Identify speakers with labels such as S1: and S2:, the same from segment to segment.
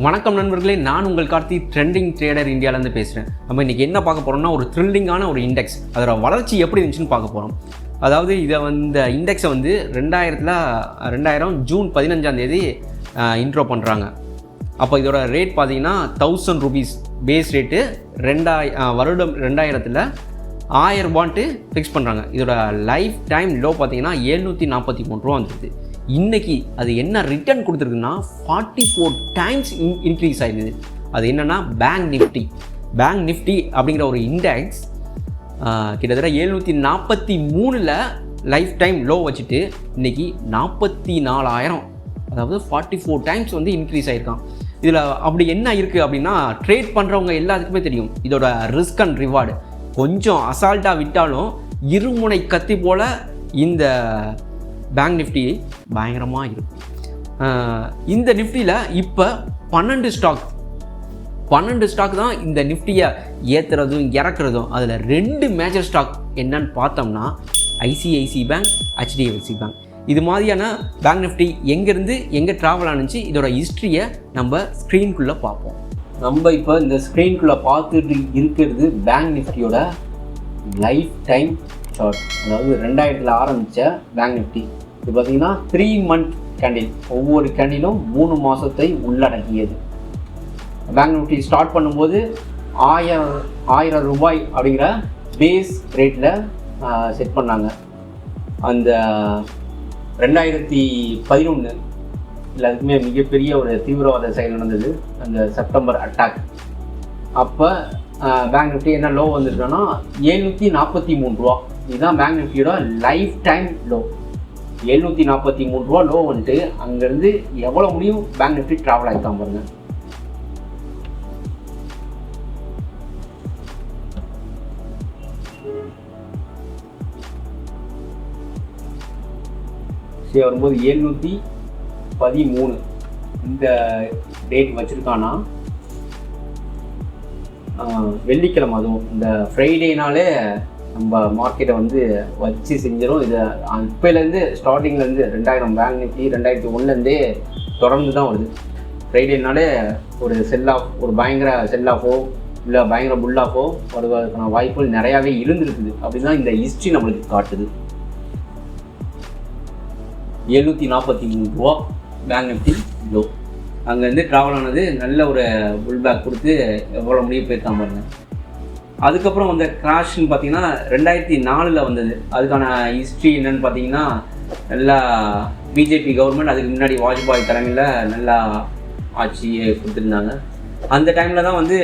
S1: வணக்கம் நண்பர்களே, நான் உங்கள் கார்த்திக், ட்ரெண்டிங் ட்ரேடர் இந்தியாவிலேருந்து பேசுகிறேன். நம்ம இன்றைக்கி என்ன பார்க்க போகிறோம்னா, ஒரு த்ரில்லிங்கான ஒரு இண்டெக்ஸ், அதோட வளர்ச்சி எப்படி இருந்துச்சுன்னு பார்க்க போகிறோம். அதாவது இந்த இண்டெக்ஸை வந்து 2000 ஜூன் 15 இன்ட்ரோ பண்ணுறாங்க. அப்போ இதோட ரேட் பார்த்தீங்கன்னா 1000 ரூபீஸ் பேஸ் ரேட்டு. வருடம் 2000 1000 ரூபான்ட்டு ஃபிக்ஸ் பண்ணுறாங்க. இதோட லைஃப் டைம் லோ பார்த்தீங்கன்னா 743 ரூபா வந்துடுது. இன்றைக்கி அது என்ன ரிட்டர்ன் கொடுத்துருக்குன்னா 44 டைம்ஸ் இன்க்ரீஸ் ஆகிடுது. அது என்னென்னா பேங்க் நிஃப்டி அப்படிங்கிற ஒரு இண்டெக்ஸ் கிட்டத்தட்ட 743 லைஃப் டைம் லோ வச்சுட்டு இன்றைக்கி 44,000, அதாவது 44 டைம்ஸ் வந்து இன்க்ரீஸ் ஆகிருக்கான். இதில் அப்படி என்ன இருக்குது அப்படின்னா, ட்ரேட் பண்ணுறவங்க எல்லாத்துக்குமே தெரியும் இதோட ரிஸ்க் அண்ட் ரிவார்டு. கொஞ்சம் அசால்ட்டாக விட்டாலும் இருமுனை கத்தி போல் இந்த பேங்க் நிஃப்டி பயங்கரமாக இருக்கும். இந்த நிஃப்டியில் இப்போ 12 ஸ்டாக் தான் இந்த நிஃப்டியை ஏற்றுறதும் இறக்குறதும். அதில் 2 மேஜர் ஸ்டாக் என்னன்னு பார்த்தோம்னா ஐசிஐசி பேங்க், HDFC பேங்க். இது மாதிரியான பேங்க் நிஃப்டி எங்கேருந்து எங்கே ட்ராவல் ஆனிச்சு, இதோட ஹிஸ்ட்ரியை நம்ம ஸ்க்ரீனுக்குள்ளே பார்ப்போம். நம்ம இப்போ இந்த ஸ்க்ரீனுக்குள்ளே பார்த்துட்டு இருக்கிறது பேங்க் நிஃப்டியோட லைஃப் டைம் சார்ட். அதாவது 2000 ஆரம்பித்த பேங்க் நிஃப்டி இது பார்த்திங்கன்னா 3 மந்த் கேண்டில், ஒவ்வொரு கேண்டிலும் 3 மாதத்தை உள்ளடக்கியது. பேங்க் நிஃப்டி ஸ்டார்ட் பண்ணும்போது 1000 ரூபாய் அப்படிங்கிற பேஸ் ரேட்டில் செட் பண்ணாங்க. அந்த 2011 எல்லாத்துக்குமே மிகப்பெரிய ஒரு தீவிரவாத செயல் நடந்தது, அந்த செப்டம்பர் அட்டாக். அப்போ பேங்க் நிஃப்டி என்ன லோ வந்துருக்கோன்னா 743 ரூபா. இதுதான் பேங்க் நிஃப்டியோட லைஃப் டைம் லோ. 743 ரூபா லோ வந்துட்டு அங்கேருந்து எவ்வளோ முடியும் பேங்க் நிஃப்டி ட்ராவல் ஆகிட்டான் பாருங்க. சரி, வரும்போது 713 இந்த டேட் வச்சுருக்கானா, வெள்ளிக்கிழமை. அதுவும் இந்த ஃப்ரைடேனாலே நம்ம மார்க்கெட்டை வந்து வச்சு செஞ்சிடும். இது இப்போலேருந்து ஸ்டார்டிங்லேருந்து 2000 பேங்க் நிஃப்டி 2001 தொடர்ந்து தான் வருது. ஃப்ரைடேனாலே ஒரு செல் ஆஃப், ஒரு பயங்கர செல் ஆஃபோ இல்லை பயங்கர புல் ஆஃபோ வருவதற்கான வாய்ப்புகள் நிறையாவே இருந்துருக்குது. அப்படின்னா இந்த ஹிஸ்ட்ரி நம்மளுக்கு காட்டுது. 743 ரூபா பேங்க் நிஃப்டி லோ. அங்கேருந்து ட்ராவல் ஆனது நல்ல ஒரு புல் பேக் கொடுத்து எவ்வளோ முடிவு போயிருக்காம பாருங்க. அதுக்கப்புறம் வந்த கிராஷ்ன்னு பார்த்தீங்கன்னா 2004 வந்தது. அதுக்கான ஹிஸ்ட்ரி என்னன்னு பார்த்தீங்கன்னா, நல்லா பிஜேபி கவர்மெண்ட், அதுக்கு முன்னாடி வாஜ்பாய் தலைமையில் நல்லா ஆட்சியை கொடுத்துருந்தாங்க. அந்த டைமில் தான் வந்து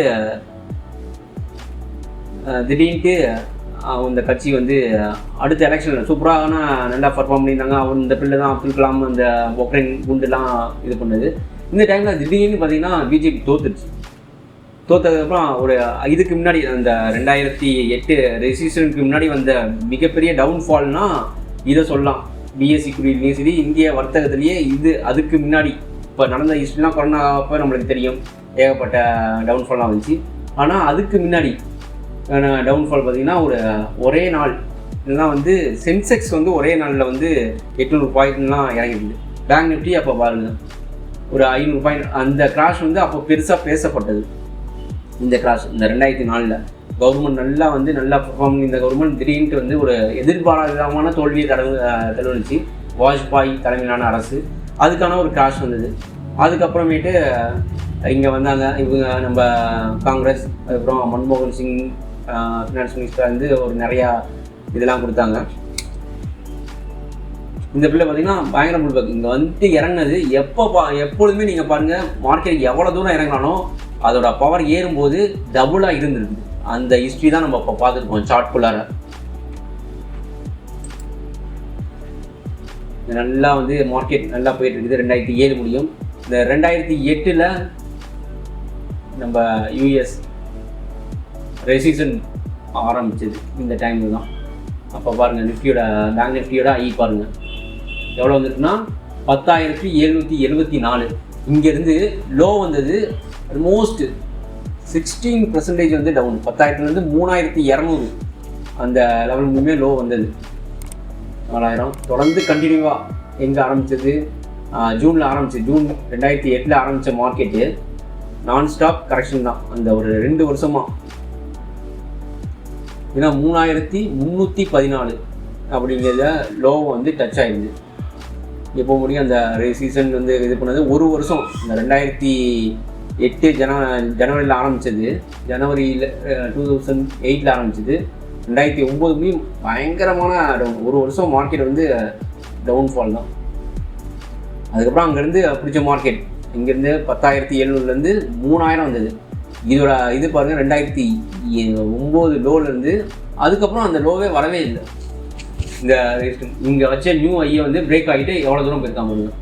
S1: திடீர்னு இந்த கட்சி வந்து அடுத்த எலெக்ஷனில் சூப்பராக நல்லா பர்ஃபார்ம் பண்ணியிருந்தாங்க. இந்த பிள்ளை தான் அப்துல் கலாம் அந்த பொக்ரைன் குண்டுலாம் இது பண்ணுது. இந்த டைமில் திடீர்னு பார்த்தீங்கன்னா பிஜேபி தோற்றதுக்கப்புறம் ஒரு இதுக்கு முன்னாடி அந்த 2008 ரெசிஸ்டனுக்கு முன்னாடி வந்த மிகப்பெரிய டவுன்ஃபால்னால் இதை சொல்லலாம். பிஎஸ்சி குறியீடுலேயும் சரி, இந்திய வர்த்தகத்துலேயே இது அதுக்கு முன்னாடி இப்போ நடந்த ஹிஸ்ட்ரிலாம் கொரோனா அப்போ நம்மளுக்கு தெரியும், ஏகப்பட்ட டவுன்ஃபால்லாம் வந்துச்சு. ஆனால் அதுக்கு முன்னாடி டவுன்ஃபால் பார்த்திங்கன்னா ஒரே நாள் இதெல்லாம் வந்து சென்செக்ஸ் வந்து ஒரே நாளில் வந்து 800 பாயிண்ட்லாம் இறங்கிடுது. பேங்க் நிஃப்டி அப்போ பாருங்கள் ஒரு 500 பாயிண்ட். அந்த கிராஷ் வந்து அப்போ பெருசாக பேசப்பட்டது. இந்த கிராஷ் இந்த 2004 கவர்மெண்ட் நல்லா பெர்ஃபார்ம் பண்ணி இந்த கவர்மெண்ட் திடீர்னு வந்து ஒரு எதிர்பாராதமான தோல்வியை தழுவலிச்சு வாஜ்பாய் தலைமையிலான அரசு. அதுக்கான ஒரு கிராஷ் வந்தது. அதுக்கப்புறமேட்டு இங்கே வந்தாங்க இவங்க நம்ம காங்கிரஸ். அதுக்கப்புறம் மன்மோகன் சிங் ஃபினான்ஸ் மினிஸ்டர் வந்து ஒரு நிறையா இதெல்லாம் கொடுத்தாங்க. இந்த பிள்ளை பார்த்தீங்கன்னா பயங்கர புல்பேக் இங்கே வந்துட்டு இறங்கினது. எப்பொழுதுமே நீங்கள் பாருங்கள், மார்க்கெட் எவ்வளோ தூரம் இறங்கினாலும் அதோட பவர் ஏறும்போது டபுளாக இருந்துருக்கு. அந்த ஹிஸ்ட்ரி தான் நம்ம இப்போ பார்த்துருக்கோம் சார்ட்குள்ளார. நல்லா வந்து மார்க்கெட் நல்லா போயிட்டு இருக்குது. 2007 முடியும். இந்த 2008 நம்ம யூஎஸ் ரெசிஷன் ஆரம்பிச்சது இந்த டைமில் தான். அப்போ பாருங்கள் நிஃப்டியோட பேங்க் நிஃப்டியோட ஐ பாருங்கள் எவ்வளோ வந்துருக்குன்னா 10,774. இங்கேருந்து லோ வந்தது ஆல்மோஸ்ட் 16% வந்து டவுன். 10,000லேருந்து 3,200 அந்த லெவலுக்குமே லோ வந்தது. 4,000 தொடர்ந்து கண்டினியூவாக எங்கே ஆரம்பித்தது, ஜூனில் ஆரம்பிச்சு, ஜூன் 2008 ஆரம்பித்த மார்க்கெட்டு நான் ஸ்டாப் கரெக்ஷன் தான் அந்த ஒரு 2 வருஷமாக. ஏன்னா 3314 அப்படிங்கிறத லோவை வந்து டச் ஆகிடுது. எப்போ முடியும் அந்த சீசன் வந்து இது பண்ணது 1 வருஷம். இந்த 2008 ஜனவரியில் ஆரம்பித்தது, ஜனவரியில் 2008 ஆரம்பிச்சது, 2009 முடியும் பயங்கரமான டவுன். 1 வருஷம் மார்க்கெட் வந்து டவுன்ஃபால் தான். அதுக்கப்புறம் அங்கேருந்து பிடிச்ச மார்க்கெட் இங்கேருந்து 10,700 3000 வந்தது. இதோட இது பாருங்கள் 2009 லோலேருந்து அதுக்கப்புறம் அந்த லோவே வரவே இல்லை. இந்த இங்கே வச்ச நியூ ஐயை வந்து பிரேக் ஆகிட்டு எவ்வளோ தூரம் போயிருக்காம பாருங்க.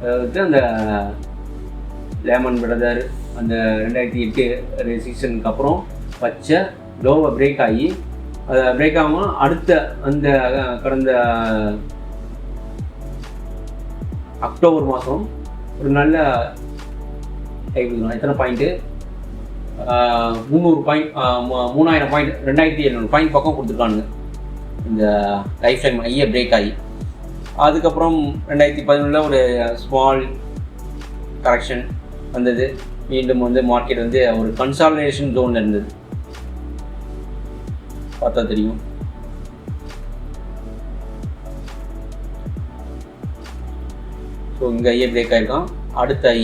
S1: அதாவது அந்த லேமன் பிரதர் அந்த 2008 சீசனுக்கு அப்புறம் வச்ச லோவை பிரேக் ஆகி அதை பிரேக் ஆகாமல் அடுத்த அந்த கடந்த அக்டோபர் மாதம் ஒரு நல்ல எத்தனை பாயிண்ட்டு 300 பாயிண்ட் 3000 பாயிண்ட் 2700 பாயிண்ட் பக்கம் கொடுத்துருக்கானுங்க இந்த லைஃப் டைம் ஐயை பிரேக் ஆகி. அதுக்கப்புறம் 2011 ஒரு ஸ்மால் கரெக்ஷன் வந்தது. மீண்டும் வந்து மார்க்கெட் வந்து ஒரு கன்சாலிடேஷன் ஜோனில் இருந்தது. பார்த்தா தெரியும். ஸோ இங்கே ஐயே பிரேக் ஆகிருக்கான். அடுத்த ஐ.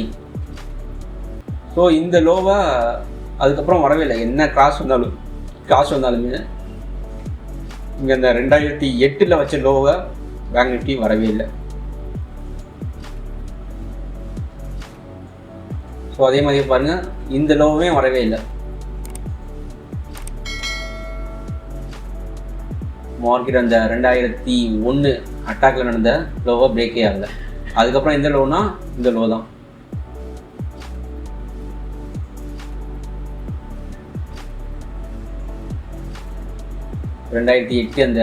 S1: ஸோ இந்த லோவை அதுக்கப்புறம் வரவே இல்லை. என்ன கிராஸ் வந்தாலுமே இங்கே இந்த 2008 வச்ச லோவை பேங்க் நிஃப்டி வரவே இல்லை. ஸோ அதே மாதிரியே பாருங்கள் இந்த லோவே வரவே இல்லை. மார்க்கெட் அந்த 2001 அட்டாக்ல நடந்த லோவை பிரேக்கே ஆகலை. அதுக்கப்புறம் இந்த லோனா இந்த லோ தான். $2008 அந்த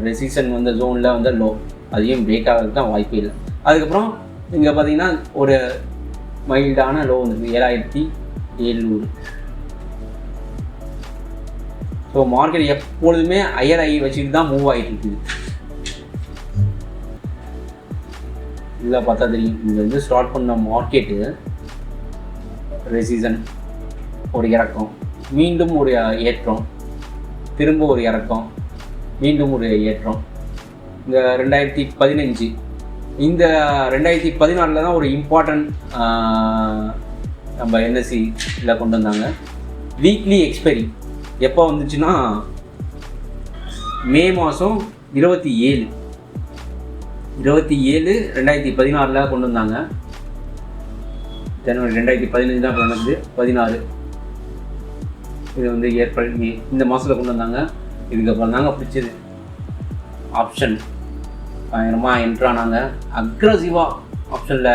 S1: ரெசிஷன் வந்த ஜோனில் வந்த லோ அதையும் பிரேக் ஆகிறதுக்கு தான் வாய்ப்பு இல்லை. அதுக்கப்புறம் இங்கே பார்த்தீங்கன்னா ஒரு மைல்டான லோ வந்துருக்கு 7700. ஸோ மார்க்கெட் எப்பொழுதுமே ஹையர் ஐ வச்சுட்டு தான் மூவ் ஆகிட்டு இருக்குது. இதில் பார்த்தா தெரியும். இங்கே வந்து ஸ்டார்ட் பண்ண மார்க்கெட்டு ரெசிஷன் ஒரு இறக்கம், மீண்டும் ஒரு ஏற்றம், திரும்ப ஒரு இறக்கம், மீண்டும் ஒரு ஏற்றம். இந்த 2015 இந்த 2014 தான் ஒரு இம்பார்ட்டன்ட் நம்ம என்எஸ்சியில் கொண்டு வந்தாங்க. வீக்லி எக்ஸ்பைரி எப்போ வந்துச்சுன்னா மே மாதம் 27 2016 கொண்டு வந்தாங்க. ஜனவரி 2015 தான் நடந்தது. 16 இது வந்து ஏப்ரல் மே இந்த மாதத்தில் கொண்டு வந்தாங்க. இதுக்கப்புறம் தாங்க பிடிச்சது ஆப்ஷன். பயங்கரமாக என்ட்ரானாங்க. அக்ரஸிவாக ஆப்ஷனில்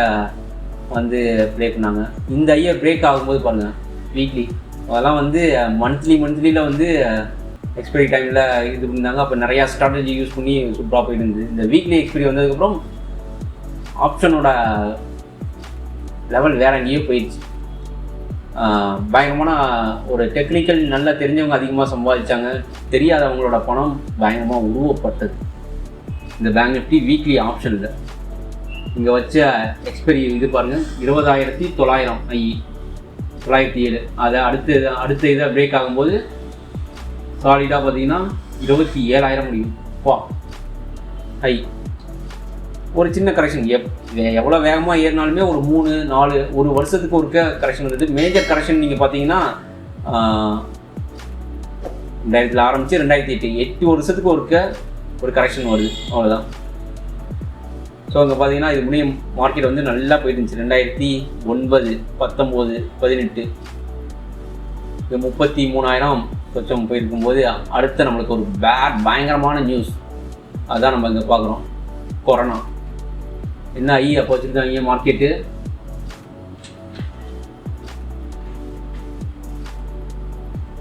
S1: வந்து ப்ளே பண்ணாங்க. இந்த ஐயை பிரேக் ஆகும்போது பாருங்கள் வீக்லி அதெல்லாம் வந்து மந்த்லியில் வந்து எக்ஸ்பைரி டைமில் இது பண்ணாங்க. அப்போ நிறையா ஸ்ட்ராட்டஜி யூஸ் பண்ணி சூப்பராக போயிட்டு இருந்தது. இந்த வீக்லி எக்ஸ்பைரி வந்ததுக்கப்புறம் ஆப்ஷனோட லெவல் வேறு எங்கேயோ போயிடுச்சு. பயங்கரமான ஒரு டெக்னிக்கல் நல்லா தெரிஞ்சவங்க அதிகமாக சம்பாதிச்சாங்க. தெரியாதவங்களோட பணம் பயங்கரமாக உருவப்பட்டது இந்த பேங்க் நிஃப்டி வீக்லி ஆப்ஷனில். இங்கே வச்ச எக்ஸ்பைரி இது பாருங்கள் 20,900 ஐ 907. அதை அடுத்த இதை பிரேக் ஆகும்போது சாலிடாக பார்த்தீங்கன்னா 27,000 முடியும். ஹை ஒரு சின்ன கரெக்ஷன் எவ்வளோ வேகமாக ஏறினாலுமே ஒரு 3-4 ஒரு வருஷத்துக்கு ஒருக்க கரெக்ஷன் வருது. மேஜர் கரெக்ஷன் நீங்கள் பார்த்தீங்கன்னா 2000 ஆரம்பித்து 2008 8 வருஷத்துக்கு ஒருக்க ஒரு கரெக்ஷன் வருது. அவ்வளோதான். ஸோ அங்கே பார்த்தீங்கன்னா இது முடியும் மார்க்கெட் வந்து நல்லா போயிட்டு இருந்துச்சு. 2009 19 18 இது 33,000 சொச்சம் போயிருக்கும்போது அடுத்த நம்மளுக்கு ஒரு பயங்கரமான நியூஸ் அதுதான் நம்ம இங்கே பார்க்குறோம். கொரோனா என்ன ஐ அப்போ வச்சுருக்காங்க மார்க்கெட்டு.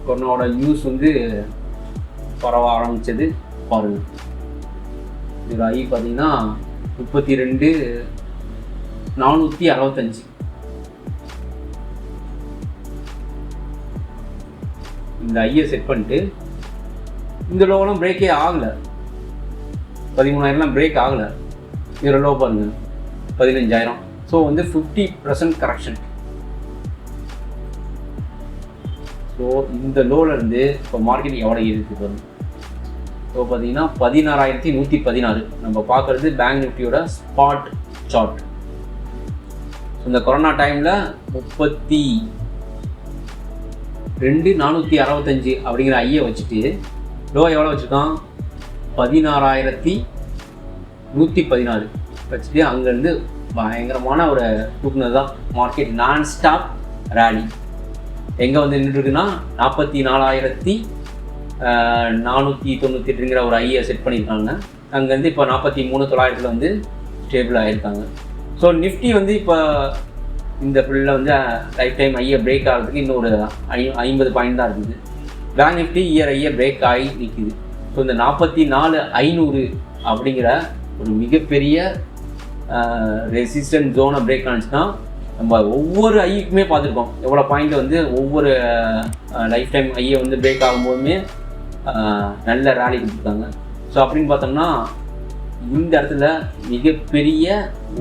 S1: கொரோனாவோட நியூஸ் வந்து பரவ ஆரம்பித்தது பாருங்கள். இதோட ஐ பார்த்தீங்கன்னா 32,465. இந்த ஐயை செட் பண்ணிட்டு இந்த லோவெல்லாம் பிரேக்கே ஆகலை. 13,000 பிரேக் ஆகலை. இதோட லோ பாருங்கள் 15,000. ஸோ வந்து 50% கரெக்ஷன். ஸோ இந்த லோலேருந்து இப்போ மார்க்கெட் எவ்வளோ இருக்குது வரும். ஸோ பார்த்தீங்கன்னா 16,116 நம்ம பார்க்குறது பேங்க் நிஃப்டியோட ஸ்பாட் சார்ட். இந்த கொரோனா டைமில் 32,465 அப்படிங்கிற ஐயை வச்சுட்டு லோ எவ்வளோ வச்சுருக்கான், 16,116 வச்சுட்டு அங்கேருந்து பயங்கரமான ஒரு தூக்குனது தான் மார்க்கெட். நான் ஸ்டாப் ரேலி எங்கே வந்து நின்றுருக்குன்னா 44,498ங்கிற ஒரு ஐயை செட் பண்ணியிருக்காங்க. அங்கேருந்து இப்போ 43,900 வந்து ஸ்டேபிள் ஆகியிருக்காங்க. ஸோ நிஃப்டி வந்து இப்போ இந்த ஃபுல்லில் வந்து லைஃப் டைம் ஐயை பிரேக் ஆகிறதுக்கு இன்னும் ஒரு 50 பாயிண்ட் தான் இருக்குது. பேங்க் நிஃப்டி இயர் ஐயை பிரேக் ஆகி நிற்கிது. ஸோ இந்த 44,500 அப்படிங்கிற ஒரு மிகப்பெரிய ரெசிஸ்டன்ட் ஜோனை பிரேக் ஆனிச்சுன்னா நம்ம ஒவ்வொரு ஐக்குமே பார்த்துருக்கோம் எவ்வளோ பாயிண்ட் வந்து ஒவ்வொரு லைஃப் டைம் ஐயை வந்து பிரேக் ஆகும்போதுமே நல்ல ரேலி கொடுத்துருக்காங்க. ஸோ அப்படின்னு பார்த்தோம்னா இந்த இடத்துல மிகப்பெரிய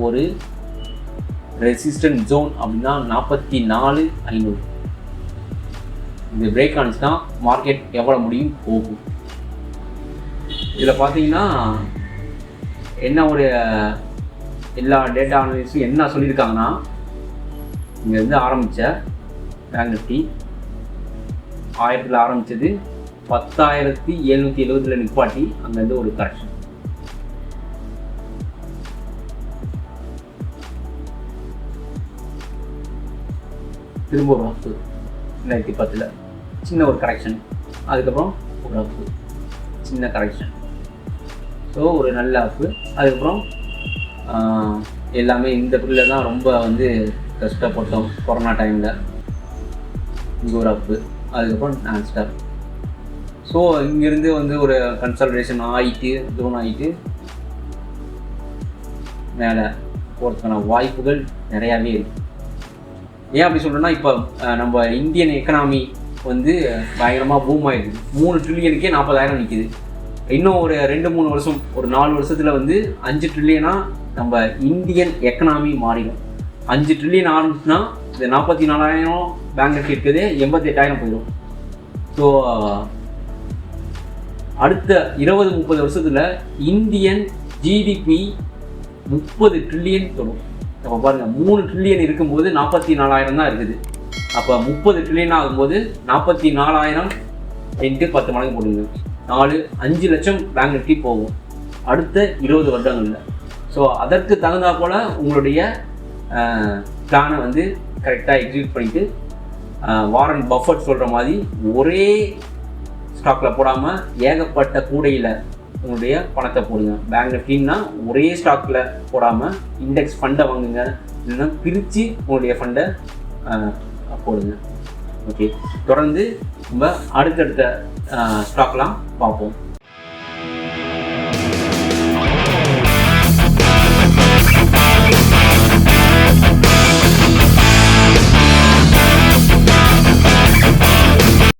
S1: ஒரு ரெசிஸ்டன்ட் ஜோன் அப்படின்னா 44,500. இது பிரேக் ஆனிச்சுன்னா மார்க்கெட் எவ்வளோ முடியும் போகும். இதில் பார்த்தீங்கன்னா என்ன ஒரு எல்லா டேட்டா அனலிஸ்டும் என்ன சொல்லியிருக்காங்கன்னா, இங்கேருந்து ஆரம்பித்த பேங்க் நிஃப்டி 1000 ஆரம்பித்தது 10,770 நிப்பாட்டி அங்கேருந்து ஒரு கரெக்ஷன். திரும்ப ஒரு அப்பு 2010 சின்ன ஒரு கரெக்ஷன், அதுக்கப்புறம் ஒரு அப்பு சின்ன கரெக்ஷன். ஸோ ஒரு நல்ல அப்பு. அதுக்கப்புறம் எல்லாமே இந்த பில்லில் தான் ரொம்ப வந்து கஷ்டப்பட்டோம் கொரோனா டைமில். இங்கே ஒரு அப்பு, அதுக்கப்புறம் நான் ஸ்டாப். ஸோ இங்கேருந்து வந்து ஒரு கன்சல்டேஷன் ஆகிட்டு ஜோன் ஆகிட்டு மேலே போகிறதுக்கான வாய்ப்புகள் நிறையாவே இருக்குது. ஏன் அப்படி சொல்கிறேன்னா, இப்போ நம்ம இந்தியன் எக்கனாமி வந்து பயங்கரமாக பூம் ஆகிடுது. 3 ட்ரில்லியனுக்கே 40,000 நிற்கிது. இன்னும் ஒரு 2-3 வருஷம், ஒரு 4 வருஷத்தில் வந்து 5 ட்ரில்லியனாக நம்ம இந்தியன் எக்கனாமி மாறிடும். 5 ட்ரில்லியன் ஆரம்பிச்சுன்னா இந்த 44,000 பேங்க் நிஃப்டி இருக்குது 88,000 போயிடும். ஸோ அடுத்த 20-30 வருஷத்தில் இந்தியன் ஜிடிபி 30 ட்ரில்லியன் தொடும். அப்போ பாருங்கள், 3 ட்ரில்லியன் இருக்கும்போது 44,000 தான் இருக்குது. அப்போ 30 ட்ரில்லியன் ஆகும்போது 44,000 × 10 மடங்கு போடுங்க, 5 லட்சம் பேங்க் நிஃப்டி போகும் அடுத்த 20 வருடங்களில். ஸோ அதற்கு தகுந்தா போல் உங்களுடைய பிளானை வந்து கரெக்டாக எக்ஸிக்யூட் பண்ணிவிட்டு வாரன் பஃபட் சொல்கிற மாதிரி ஒரே ஸ்டாக்கில் போடாமல் ஏகப்பட்ட கூடையில் உங்களுடைய பணத்தை போடுங்க. பேங்க் நிஃப்டின்னா ஒரே ஸ்டாக்கில் போடாமல் இண்டெக்ஸ் ஃபண்டை வாங்குங்க, இல்லைன்னா பிரித்து உங்களுடைய ஃபண்டை போடுங்க. ஓகே, தொடர்ந்து நம்ம அடுத்தடுத்த ஸ்டாக்லாம் பார்ப்போம்.